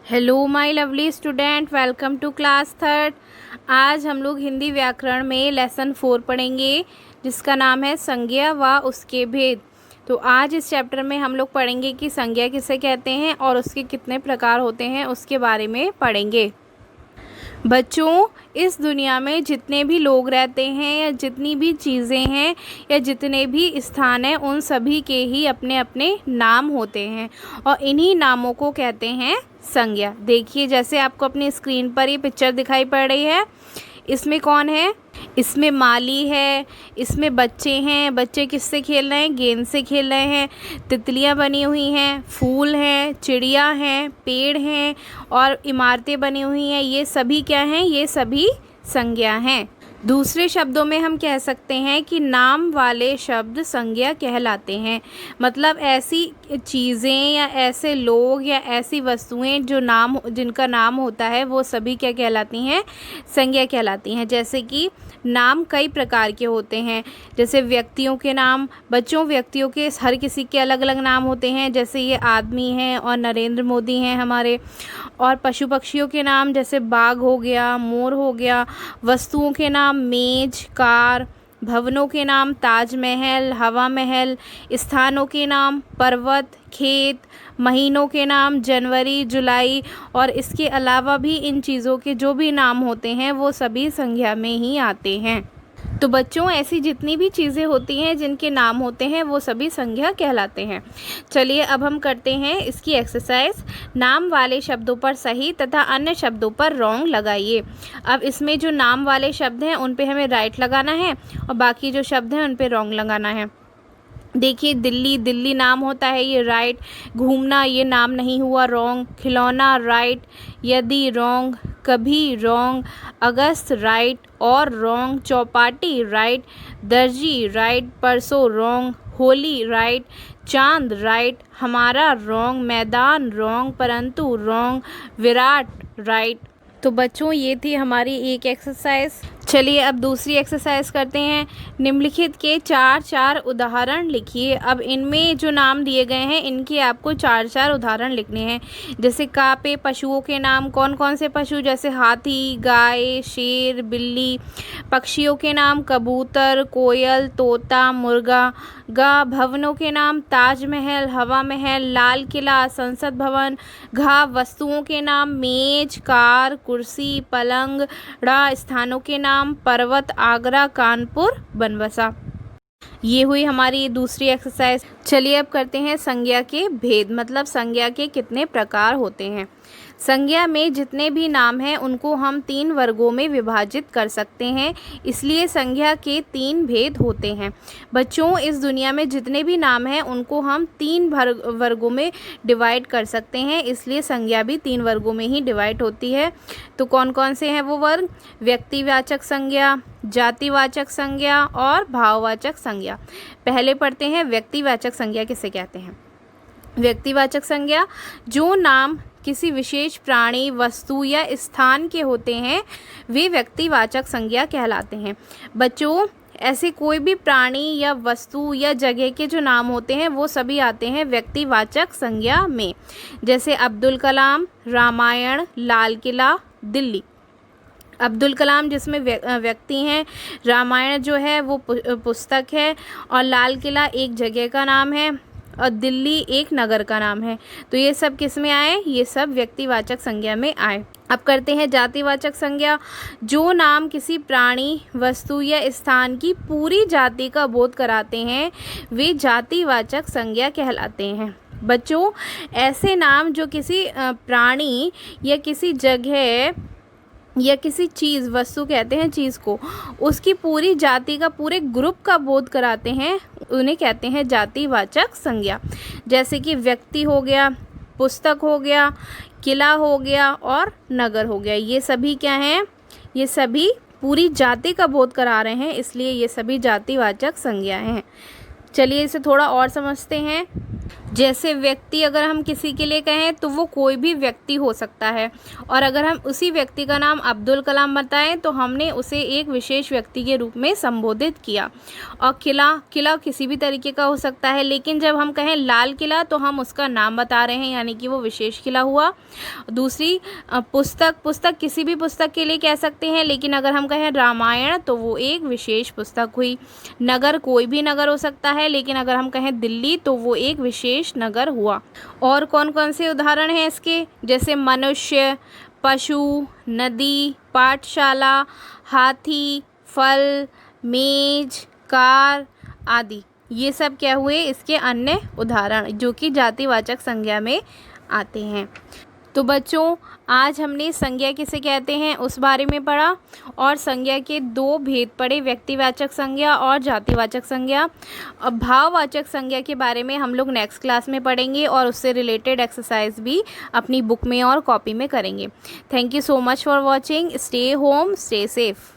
Hello my lovely student, welcome to class third. आज हम लोग हिंदी व्याकरण में लेसन 4 पढ़ेंगे, जिसका नाम है संज्ञा व उसके भेद। तो आज इस चैप्टर में हम लोग पढ़ेंगे कि संज्ञा किसे कहते हैं और उसके कितने प्रकार होते हैं, उसके बारे में पढ़ेंगे। बच्चों, इस दुनिया में जितने भी लोग रहते हैं या जितनी भी चीज़ें हैं या जितने भी स्थान हैं, उन सभी के ही अपने अपने नाम होते हैं और इन्हीं नामों को कहते हैं संज्ञा। देखिए, जैसे आपको अपनी स्क्रीन पर ये पिक्चर दिखाई पड़ रही है, इसमें कौन है? इसमें माली है, इसमें बच्चे हैं। बच्चे किससे खेल रहे हैं? गेंद से खेल रहे हैं। तितलियां बनी हुई हैं, फूल हैं, चिड़िया हैं, पेड़ हैं और इमारतें बनी हुई हैं। ये सभी क्या हैं? ये सभी संज्ञा हैं। दूसरे शब्दों में हम कह सकते हैं कि नाम वाले शब्द संज्ञा कहलाते हैं। मतलब ऐसी चीज़ें या ऐसे लोग या ऐसी वस्तुएं जिनका नाम होता है, वो सभी क्या कहलाती हैं? संज्ञा कहलाती हैं। जैसे कि नाम कई प्रकार के होते हैं, जैसे व्यक्तियों के नाम। बच्चों, व्यक्तियों के हर किसी के अलग अलग नाम होते हैं, जैसे ये आदमी हैं और नरेंद्र मोदी हैं हमारे। और पशु पक्षियों के नाम, जैसे बाघ हो गया, मोर हो गया। वस्तुओं के नाम मेज, कार। भवनों के नाम ताजमहल, हवा महल। स्थानों के नाम पर्वत, खेत। महीनों के नाम जनवरी, जुलाई। और इसके अलावा भी इन चीज़ों के जो भी नाम होते हैं, वो सभी संज्ञा में ही आते हैं। तो बच्चों, ऐसी जितनी भी चीज़ें होती हैं जिनके नाम होते हैं, वो सभी संज्ञा कहलाते हैं। चलिए, अब हम करते हैं इसकी एक्सरसाइज। नाम वाले शब्दों पर सही तथा अन्य शब्दों पर रॉन्ग लगाइए। अब इसमें जो नाम वाले शब्द हैं उन पे हमें राइट लगाना है और बाकी जो शब्द हैं उन पे रॉन्ग लगाना है। देखिए, दिल्ली, दिल्ली नाम होता है, ये राइट। घूमना, ये नाम नहीं हुआ, रॉन्ग। खिलौना राइट, यदि रॉन्ग, कभी रॉन्ग, अगस्त राइट और रॉन्ग, चौपाटी राइट, दर्जी राइट, परसों रॉन्ग, होली राइट, चांद राइट, हमारा रॉन्ग, मैदान रॉन्ग, परंतु रॉन्ग, विराट राइट। तो बच्चों, ये थी हमारी एक एक्सरसाइज। चलिए, अब दूसरी एक्सरसाइज करते हैं। निम्नलिखित के 4 उदाहरण लिखिए। अब इनमें जो नाम दिए गए हैं, इनके आपको 4 उदाहरण लिखने हैं। जैसे का पे पशुओं के नाम, कौन कौन से पशु? जैसे हाथी, गाय, शेर, बिल्ली। पक्षियों के नाम कबूतर, कोयल, तोता, मुर्गा। गा भवनों के नाम ताजमहल, हवा महल, लाल किला, संसद भवन। घा वस्तुओं के नाम मेज, कार, कुर्सी, पलंग। ड़ा स्थानों के नाम पर्वत, आगरा, कानपुर, बनबसा। ये हुई हमारी दूसरी एक्सरसाइज। चलिए, अब करते हैं संज्ञा के भेद, मतलब संज्ञा के कितने प्रकार होते हैं। संज्ञा में जितने भी नाम हैं उनको हम 3 वर्गों में विभाजित कर सकते हैं, इसलिए संज्ञा के 3 भेद होते हैं। बच्चों, इस दुनिया में जितने भी नाम हैं उनको हम 3 वर्गों में डिवाइड कर सकते हैं, इसलिए संज्ञा भी 3 वर्गों में ही डिवाइड होती है। तो कौन कौन से हैं वो वर्ग? व्यक्तिवाचक संज्ञा, जातिवाचक संज्ञा और भाववाचक संज्ञा। पहले पढ़ते हैं व्यक्तिवाचक संज्ञा किसे कहते हैं। व्यक्तिवाचक संज्ञा, जो नाम किसी विशेष प्राणी, वस्तु या स्थान के होते हैं, वे व्यक्तिवाचक संज्ञा कहलाते हैं। बच्चों, ऐसे कोई भी प्राणी या वस्तु या जगह के जो नाम होते हैं, वो सभी आते हैं व्यक्तिवाचक संज्ञा में। जैसे अब्दुल कलाम, रामायण, लाल किला, दिल्ली। अब्दुल कलाम जिसमें व्यक्ति हैं, रामायण जो है वो पुस्तक है, और लाल किला एक जगह का नाम है, और दिल्ली एक नगर का नाम है। तो ये सब किस में आए? ये सब व्यक्तिवाचक संज्ञा में आए। अब करते हैं जातिवाचक संज्ञा, जो नाम किसी प्राणी, वस्तु या स्थान की पूरी जाति का बोध कराते हैं, वे जातिवाचक संज्ञा कहलाते हैं। बच्चों, ऐसे नाम जो किसी प्राणी या किसी जगह या किसी चीज़, वस्तु कहते हैं चीज़ को, उसकी पूरी जाति का, पूरे ग्रुप का बोध कराते हैं, उन्हें कहते हैं जातिवाचक संज्ञा। जैसे कि व्यक्ति हो गया, पुस्तक हो गया, किला हो गया और नगर हो गया। ये सभी क्या हैं? ये सभी पूरी जाति का बोध करा रहे हैं, इसलिए ये सभी जातिवाचक संज्ञाएं हैं। चलिए, इसे थोड़ा और समझते हैं। जैसे व्यक्ति अगर हम किसी के लिए कहें तो वो कोई भी व्यक्ति हो सकता है, और अगर हम उसी व्यक्ति का नाम अब्दुल कलाम बताएं तो हमने उसे एक विशेष व्यक्ति के रूप में संबोधित किया। और किला किसी भी तरीके का हो सकता है, लेकिन जब हम कहें लाल किला तो हम उसका नाम बता रहे हैं, यानी कि वो विशेष किला हुआ। दूसरी पुस्तक किसी भी पुस्तक के लिए कह सकते हैं, लेकिन अगर हम कहें रामायण तो वो एक विशेष पुस्तक हुई। नगर कोई भी नगर हो सकता है, लेकिन अगर हम कहें दिल्ली तो वो एक विशेष नगर हुआ। और कौन कौन से उदाहरण हैं इसके, जैसे मनुष्य, पशु, नदी, पाठशाला, हाथी, फल, मेज, कार आदि। ये सब क्या हुए इसके अन्य उदाहरण जो कि जातिवाचक संज्ञा में आते हैं। तो बच्चों, आज हमने संज्ञा किसे कहते हैं उस बारे में पढ़ा, और संज्ञा के दो भेद पढ़े, व्यक्तिवाचक संज्ञा और जातिवाचक संज्ञा। अब भाववाचक संज्ञा के बारे में हम लोग नेक्स्ट क्लास में पढ़ेंगे, और उससे रिलेटेड एक्सरसाइज भी अपनी बुक में और कॉपी में करेंगे। Thank you so much for watching. Stay home, stay safe.